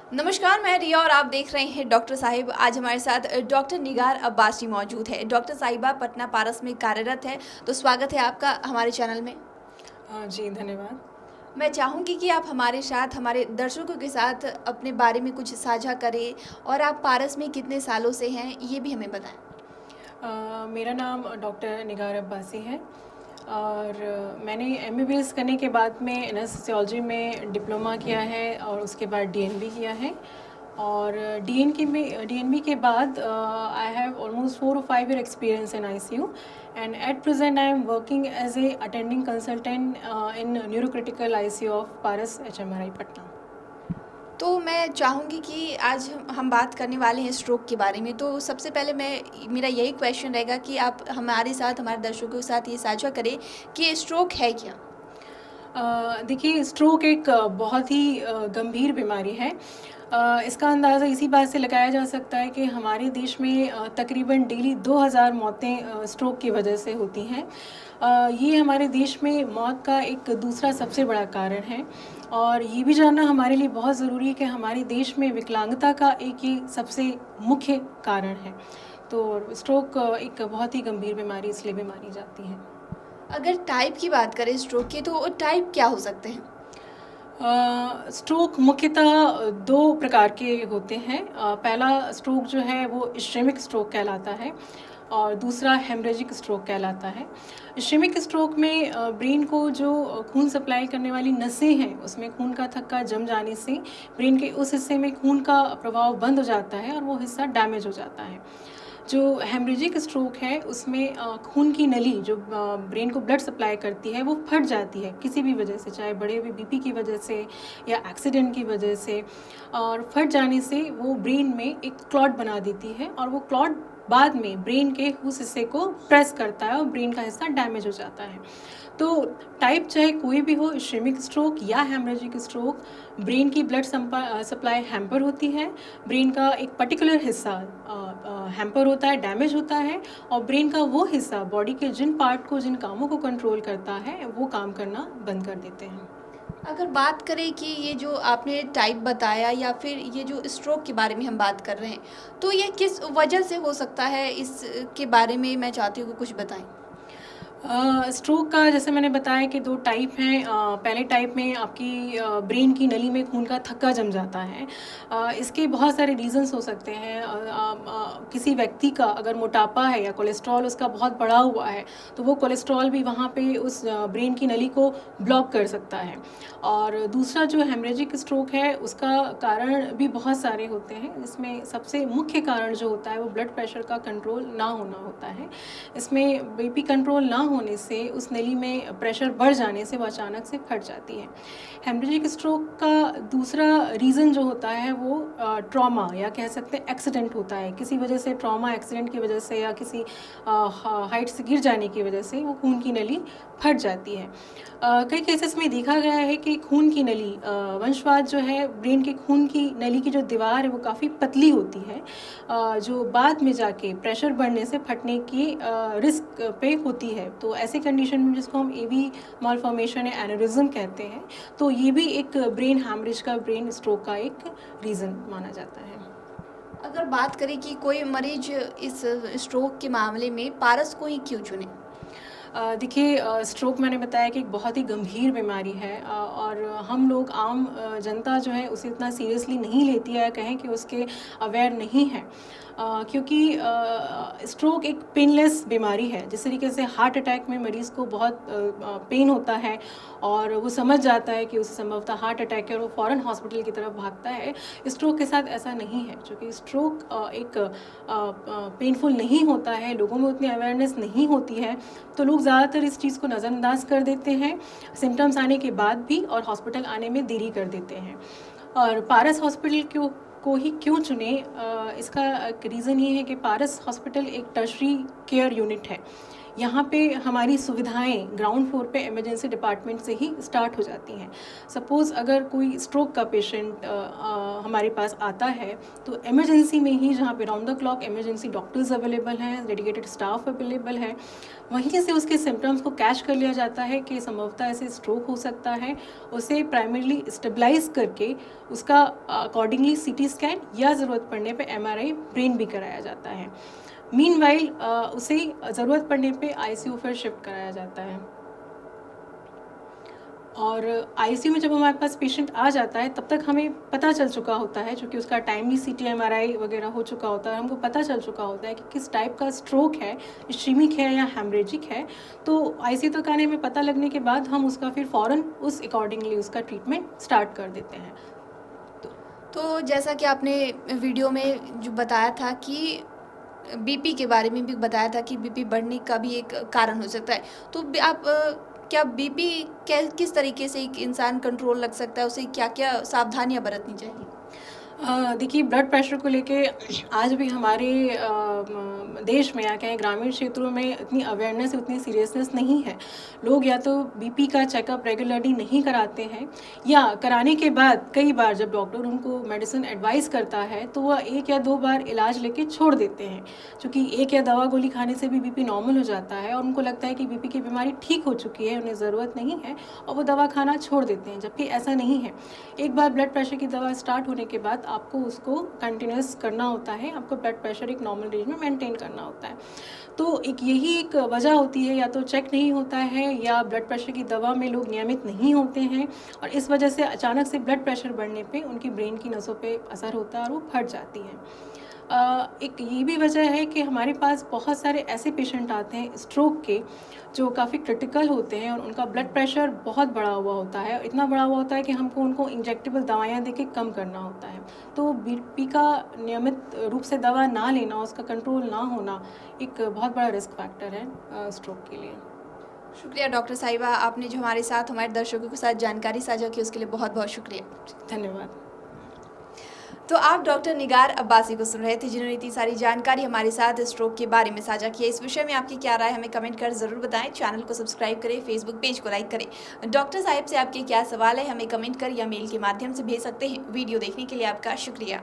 नमस्कार, मैं रिया और आप देख रहे हैं डॉक्टर साहिब। आज हमारे साथ डॉक्टर निगार अब्बासी मौजूद है। डॉक्टर साहिबा पटना पारस में कार्यरत है, तो स्वागत है आपका हमारे चैनल में। जी धन्यवाद। मैं चाहूँगी कि आप हमारे साथ, हमारे दर्शकों के साथ अपने बारे में कुछ साझा करें और आप पारस में कितने सालों से हैं, ये भी हमें बताएं। मेरा नाम डॉक्टर निगार अब्बासी है और मैंने एमबीबीएस करने के बाद में एनेस्थेसियोलॉजी में डिप्लोमा किया है और उसके बाद डीएनबी किया है। और डीएनबी के बाद I have almost 4 or 5 year experience in ICU and at present I am working as a attending consultant in neurocritical ICU of Paras HMRI Patna. तो मैं चाहूँगी कि आज हम बात करने वाले हैं स्ट्रोक के बारे में। तो सबसे पहले मेरा यही क्वेश्चन रहेगा कि आप हमारे साथ, हमारे दर्शकों के साथ ये साझा करें कि स्ट्रोक है क्या? देखिए, स्ट्रोक एक बहुत ही गंभीर बीमारी है। इसका अंदाज़ा इसी बात से लगाया जा सकता है कि हमारे देश में तकरीबन डेली 2000 मौतें स्ट्रोक की वजह से होती हैं। ये हमारे देश में मौत का एक दूसरा सबसे बड़ा कारण है और ये भी जानना हमारे लिए बहुत ज़रूरी है कि हमारे देश में विकलांगता का एक ये सबसे मुख्य कारण है। तो स्ट्रोक एक बहुत ही गंभीर बीमारी इसलिए भी मानी जाती है। अगर टाइप की बात करें स्ट्रोक की, तो टाइप क्या हो सकते हैं? स्ट्रोक मुख्यतः 2 प्रकार के होते हैं। पहला स्ट्रोक जो है वो इश्केमिक स्ट्रोक कहलाता है और दूसरा हेमरेजिक स्ट्रोक कहलाता है। इश्केमिक स्ट्रोक में ब्रेन को जो खून सप्लाई करने वाली नसें हैं उसमें खून का थक्का जम जाने से ब्रेन के उस हिस्से में खून का प्रवाह बंद हो जाता है और वो हिस्सा डैमेज हो जाता है। जो हेमरेजिक स्ट्रोक है उसमें खून की नली जो ब्रेन को ब्लड सप्लाई करती है वो फट जाती है किसी भी वजह से, चाहे बढ़े हुए बीपी की वजह से या एक्सीडेंट की वजह से, और फट जाने से वो ब्रेन में एक क्लॉट बना देती है और वो क्लॉट बाद में ब्रेन के उस हिस्से को प्रेस करता है और ब्रेन का हिस्सा डैमेज हो जाता है। तो टाइप चाहे कोई भी हो, इश्केमिक स्ट्रोक या हेमरेजिक स्ट्रोक, ब्रेन की ब्लड सप्लाई हैम्पर होती है, ब्रेन का एक पर्टिकुलर हिस्सा हैम्पर होता है, डैमेज होता है और ब्रेन का वो हिस्सा बॉडी के जिन पार्ट को, जिन कामों को कंट्रोल करता है वो काम करना बंद कर देते हैं। अगर बात करें कि ये जो आपने टाइप बताया या फिर ये जो स्ट्रोक के बारे में हम बात कर रहे हैं, तो ये किस वजह से हो सकता है, इसके बारे में मैं चाहती हूँ कि कुछ बताएं। स्ट्रोक का जैसे मैंने बताया कि 2 टाइप हैं। पहले टाइप में आपकी ब्रेन की नली में खून का थक्का जम जाता है। इसके बहुत सारे रीज़न्स हो सकते हैं। किसी व्यक्ति का अगर मोटापा है या कोलेस्ट्रॉल उसका बहुत बढ़ा हुआ है तो वो कोलेस्ट्रॉल भी वहाँ पे उस ब्रेन की नली को ब्लॉक कर सकता है। और दूसरा जो हेमरेजिक स्ट्रोक है उसका कारण भी बहुत सारे होते हैं। इसमें सबसे मुख्य कारण जो होता है वो ब्लड प्रेशर का कंट्रोल ना होना होता है। इसमें बीपी कंट्रोल ना होने से उस नली में प्रेशर बढ़ जाने से वो अचानक से फट जाती है। हेमरेजिक स्ट्रोक का दूसरा रीज़न जो होता है वो ट्रॉमा या कह सकते हैं एक्सीडेंट होता है। किसी वजह से, ट्रॉमा एक्सीडेंट की वजह से या किसी हाइट से गिर जाने की वजह से वो खून की नली फट जाती है। कई केसेस में देखा गया है कि खून की नली, वंशवाद जो है, ब्रेन के खून की नली की जो दीवार है वो काफ़ी पतली होती है, जो बाद में जाके प्रेशर बढ़ने से फटने की रिस्क पे होती है। तो ऐसे कंडीशन में, जिसको हम एवी मालफॉर्मेशन या एनेरिज्म कहते हैं, तो ये भी एक ब्रेन हैमरेज का, ब्रेन स्ट्रोक का एक रीज़न माना जाता है। अगर बात करें कि कोई मरीज इस स्ट्रोक के मामले में पारस को ही क्यों चुने? देखिए, स्ट्रोक मैंने बताया कि एक बहुत ही गंभीर बीमारी है और हम लोग, आम जनता जो है उसे इतना सीरियसली नहीं लेती है, कहें कि उसके अवेयर नहीं है। क्योंकि स्ट्रोक एक पेनलेस बीमारी है। जिस तरीके से हार्ट अटैक में मरीज़ को बहुत पेन होता है और वो समझ जाता है कि उसे संभवतः हार्ट अटैक है और वो फ़ौरन हॉस्पिटल की तरफ भागता है, स्ट्रोक के साथ ऐसा नहीं है। चूँकि स्ट्रोक एक पेनफुल नहीं होता है, लोगों में उतनी अवेयरनेस नहीं होती है, तो लोग ज़्यादातर इस चीज़ को नज़रअंदाज कर देते हैं सिम्टम्स आने के बाद भी और हॉस्पिटल आने में देरी कर देते हैं। और पारस हॉस्पिटल को ही क्यों चुने, इसका एक रीज़न ये है कि पारस हॉस्पिटल एक टर्शरी केयर यूनिट है। यहाँ पे हमारी सुविधाएं ग्राउंड फ्लोर पे इमरजेंसी डिपार्टमेंट से ही स्टार्ट हो जाती हैं। सपोज़ अगर कोई स्ट्रोक का पेशेंट हमारे पास आता है तो इमरजेंसी में ही, जहाँ पे round the clock emergency doctors available हैं, डेडिकेटेड स्टाफ अवेलेबल है, वहीं से उसके सिम्टम्स को कैच कर लिया जाता है कि संभवतः ऐसे स्ट्रोक हो सकता है। उसे प्राइमरीली स्टेबलाइज करके उसका अकॉर्डिंगली सीटी स्कैन या ज़रूरत पड़ने पे एमआरआई ब्रेन भी कराया जाता है। मीनवाइल उसे ज़रूरत पड़ने पे आईसीयू फिर शिफ्ट कराया जाता है। और आईसीयू में जब हमारे पास पेशेंट आ जाता है तब तक हमें पता चल चुका होता है, चूँकि उसका टाइमली सीटी एमआरआई वगैरह हो चुका होता है, हमको पता चल चुका होता है कि किस टाइप का स्ट्रोक है, इश्केमिक है या हेमरेजिक है। तो आईसीयू तक आने में पता लगने के बाद हम उसका फिर फ़ौरन उस अकॉर्डिंगली उसका ट्रीटमेंट स्टार्ट कर देते हैं। तो जैसा कि आपने वीडियो में जो बताया था कि बीपी के बारे में भी बताया था कि बीपी बढ़ने का भी एक कारण हो सकता है, तो आप क्या बीपी किस तरीके से एक इंसान कंट्रोल रख सकता है, उसे क्या क्या सावधानियां बरतनी चाहिए? देखिए, ब्लड प्रेशर को लेके आज भी हमारे देश में या कहें ग्रामीण क्षेत्रों में इतनी अवेयरनेस, उतनी सीरियसनेस नहीं है। लोग या तो बीपी का चेकअप रेगुलरली नहीं कराते हैं, या कराने के बाद कई बार जब डॉक्टर उनको मेडिसिन एडवाइस करता है तो वह 1 या 2 बार इलाज लेके छोड़ देते हैं, क्योंकि 1 या दवा गोली खाने से भी बीपी नॉर्मल हो जाता है और उनको लगता है कि बीपी की बीमारी ठीक हो चुकी है, उन्हें ज़रूरत नहीं है, और वो दवा खाना छोड़ देते हैं, जबकि ऐसा नहीं है। एक बार ब्लड प्रेशर की दवा स्टार्ट होने के बाद आपको उसको कंटिन्यूस करना होता है, आपको ब्लड प्रेशर एक नॉर्मल रेंज में मेंटेन करना होता है। तो एक यही एक वजह होती है, या तो चेक नहीं होता है या ब्लड प्रेशर की दवा में लोग नियमित नहीं होते हैं, और इस वजह से अचानक से ब्लड प्रेशर बढ़ने पे उनकी ब्रेन की नसों पे असर होता है और वो फट जाती हैं। एक ये भी वजह है कि हमारे पास बहुत सारे ऐसे पेशेंट आते हैं स्ट्रोक के जो काफ़ी क्रिटिकल होते हैं और उनका ब्लड प्रेशर बहुत बढ़ा हुआ होता है, इतना बढ़ा हुआ होता है कि हमको उनको इंजेक्टेबल दवाइयाँ देके कम करना होता है। तो बीपी का नियमित रूप से दवा ना लेना, उसका कंट्रोल ना होना एक बहुत बड़ा रिस्क फैक्टर है स्ट्रोक के लिए। शुक्रिया डॉक्टर साहिबा, आपने जो हमारे साथ हमारे दर्शकों के साथ जानकारी साझा की उसके लिए बहुत बहुत शुक्रिया। धन्यवाद। तो आप डॉक्टर निगार अब्बासी को सुन रहे थे, जिन्होंने इतनी सारी जानकारी हमारे साथ स्ट्रोक के बारे में साझा की है। इस विषय में आपकी क्या राय, हमें कमेंट कर ज़रूर बताएं। चैनल को सब्सक्राइब करें, फेसबुक पेज को लाइक करें। डॉक्टर साहिब से आपके क्या सवाल है, हमें कमेंट कर या मेल के माध्यम से भेज सकते हैं। वीडियो देखने के लिए आपका शुक्रिया।